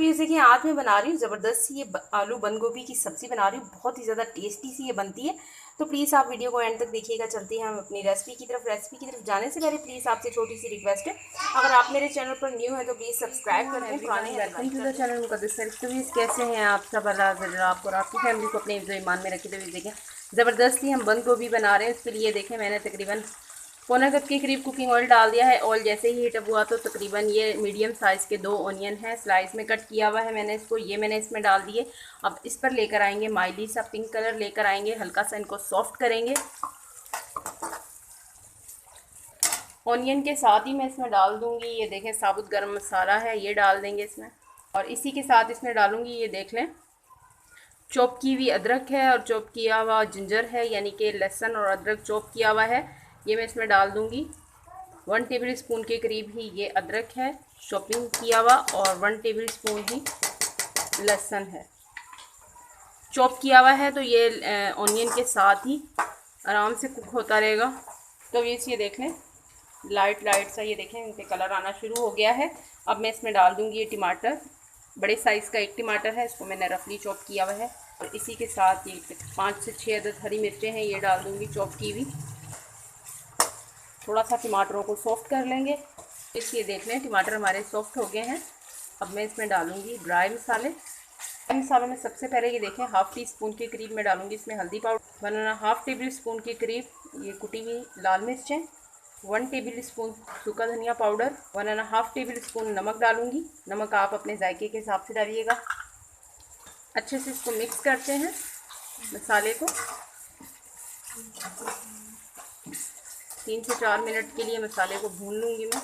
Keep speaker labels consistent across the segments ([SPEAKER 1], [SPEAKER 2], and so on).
[SPEAKER 1] ये देखिए आज मैं बना रही हूँ ज़बरदस्त सी ये आलू बंद गोभी की सब्ज़ी बना रही हूँ। बहुत ही ज़्यादा टेस्टी सी ये बनती है। तो प्लीज़ आप वीडियो को एंड तक देखिएगा। चलते हैं हम अपनी रेसिपी की तरफ जाने से पहले प्लीज़ आपसे छोटी सी रिक्वेस्ट है, अगर आप मेरे चैनल पर न्यू है तो प्लीज़ सब्सक्राइब कर लें। पुराने welcome to the channel Muqaddas service. कैसे हैं आप सब? अल्लाह आपको और आपकी फैमिली को अपने जो ईमान में रखे। तो देखें ज़बरदस्ती हम बंद गोभी बना रहे हैं। उसके लिए देखें मैंने तकरीबन पौने कप के करीब कुकिंग ऑयल डाल दिया है। ऑयल जैसे ही हीट अप हुआ तो तकरीबन ये मीडियम साइज़ के 2 ऑनियन हैं, स्लाइस में कट किया हुआ है मैंने इसको। ये मैंने इसमें डाल दिए। अब इस पर लेकर आएंगे माइली सा पिंक कलर लेकर आएंगे, हल्का सा इनको सॉफ्ट करेंगे। ऑनियन के साथ ही मैं इसमें डाल दूंगी, ये देखें साबुत गरम मसाला है, ये डाल देंगे इसमें। और इसी के साथ इसमें डालूंगी, ये देख लें, चॉप की हुई अदरक है और चॉप किया हुआ जिंजर है, यानी कि लहसुन और अदरक चॉप किया हुआ है। ये मैं इसमें डाल दूंगी। 1 टेबल स्पून के करीब ही ये अदरक है चॉपिंग किया हुआ, और 1 टेबल स्पून ही लहसुन है चॉप किया हुआ है। तो ये ऑनियन के साथ ही आराम से कुक होता रहेगा। तो ये देख लें लाइट सा, ये देखें इनके कलर आना शुरू हो गया है। अब मैं इसमें डाल दूंगी ये टमाटर, बड़े साइज़ का एक टमाटर है, इसको मैंने रफली चॉप किया हुआ है। और इसी के साथ ये 5 से 6 अदद हरी मिर्चें हैं, ये डाल दूंगी चॉप की हुई। थोड़ा सा टमाटरों को सॉफ्ट कर लेंगे। इसलिए देख लें टमाटर हमारे सॉफ्ट हो गए हैं। अब मैं इसमें डालूंगी ड्राई मसालों में सबसे पहले ये देखें 1/2 टी स्पून के करीब मैं डालूंगी इसमें हल्दी पाउडर, 1.5 टेबल स्पून के करीब ये कुटी हुई लाल मिर्चें, 1 टेबल स्पून सूखा धनिया पाउडर, 1.5 टेबल स्पून नमक डालूंगी। नमक आप अपने जायके के हिसाब से डालिएगा। अच्छे से इसको मिक्स करते हैं मसाले को। 3 से 4 मिनट के लिए मसाले को भून लूँगी मैं।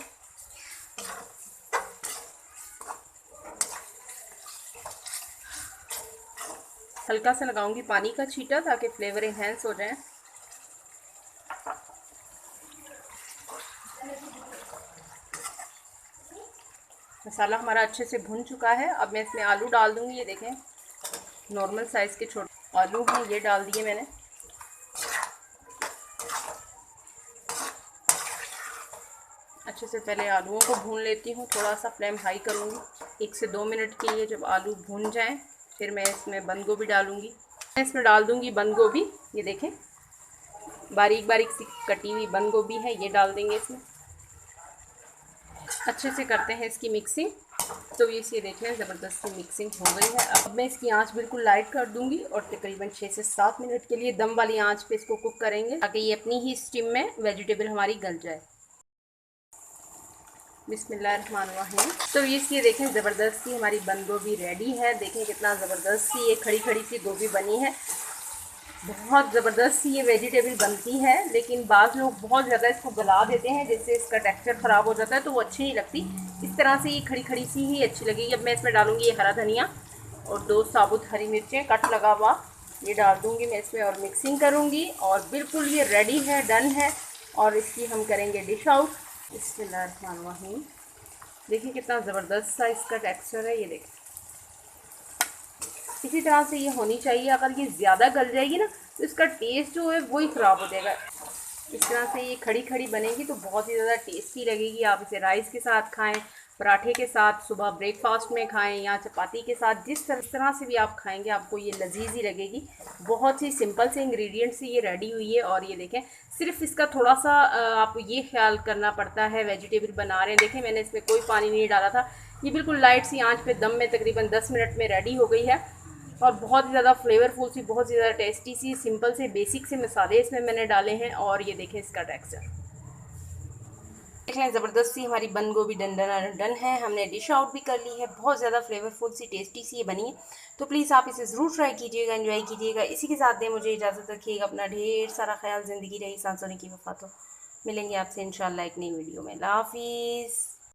[SPEAKER 1] हल्का सा लगाऊंगी पानी का छींटा ताकि फ्लेवर एनहेंस हो जाए। मसाला हमारा अच्छे से भुन चुका है। अब मैं इसमें आलू डाल दूंगी। ये देखें नॉर्मल साइज़ के छोटे आलू हैं, ये डाल दिए मैंने। अच्छे से पहले आलूओं को भून लेती हूँ, थोड़ा सा फ्लेम हाई करूँगी। 1 से 2 मिनट के लिए जब आलू भून जाएं फिर मैं इसमें बंद गोभी डालूँगी। मैं इसमें डाल दूँगी बंद गोभी, ये देखें बारीक सी कटी हुई बंद गोभी है, ये डाल देंगे इसमें। अच्छे से करते हैं इसकी मिक्सिंग। तो ये देख लें ज़बरदस्त मिक्सिंग हो गई है। अब मैं इसकी आंच बिल्कुल लाइट कर दूंगी और तकरीबन 6 से 7 मिनट के लिए दम वाली आंच पे इसको कुक करेंगे ताकि ये अपनी ही स्टीम में वेजिटेबल हमारी गल जाए। बिस्मिल्लाहिर्रहमानिर्रहीम। तो ये देखें ज़बरदस्त सी हमारी बंद गोभी रेडी है। देखें कितना ज़बरदस्त सी ये खड़ी सी गोभी बनी है। बहुत ज़बरदस्त सी ये वेजिटेबल बनती है, लेकिन बाज़ लोग बहुत ज़्यादा इसको गला देते हैं जिससे इसका टेक्सचर ख़राब हो जाता है, तो वो अच्छी नहीं लगती। इस तरह से ये खड़ी सी ही अच्छी लगेगी। अब मैं इसमें डालूँगी ये हरा धनिया और 2 साबुत हरी मिर्चें कट लगा हुआ, ये डाल दूँगी मैं इसमें और मिक्सिंग करूँगी। और बिल्कुल ये रेडी है, डन है। और इसकी हम करेंगे डिश आउट। बिस्मिल्लाहिर्रहमानिर्रहीम। देखिए कितना ज़बरदस्त सा इसका टेक्सचर है, ये देखिए इसी तरह से ये होनी चाहिए। अगर ये ज़्यादा गल जाएगी ना तो इसका टेस्ट जो है वही ख़राब हो जाएगा। इस तरह से ये खड़ी बनेगी तो बहुत ही ज़्यादा टेस्टी लगेगी। आप इसे राइस के साथ खाएं, पराठे के साथ, सुबह ब्रेकफास्ट में खाएं या चपाती के साथ, जिस तरह से भी आप खाएंगे आपको ये लजीज ही लगेगी। बहुत ही सिंपल से इंग्रेडिएंट से ये रेडी हुई है। और ये देखें सिर्फ इसका थोड़ा सा आप ये ख्याल करना पड़ता है, वेजिटेबल बना रहे हैं, देखें मैंने इसमें कोई पानी नहीं डाला था। ये बिल्कुल लाइट सी आँच पर दम में तकरीबन 10 मिनट में रेडी हो गई है। और बहुत ही ज़्यादा फ्लेवरफुल सी, बहुत ज़्यादा टेस्टी सी, सिंपल से बेसिक से मसाले इसमें मैंने डाले हैं। और ये देखें इसका टेक्सचर देख लें, ज़बरदस्त सी हमारी बंद गोभी डन है। हमने डिश आउट भी कर ली है। बहुत ज़्यादा फ्लेवरफुल सी, टेस्टी सी ये बनी है। तो प्लीज़ आप इसे ज़रूर ट्राई कीजिएगा, एंजॉय कीजिएगा। इसी के साथ दें मुझे इजाज़त, रखिएगा अपना ढेर सारा ख्याल। ज़िंदगी रही सांसों की वफ़ा। तो मिलेंगे आपसे इंशाल्लाह एक नई वीडियो में। अल्लाह हाफ़िज़।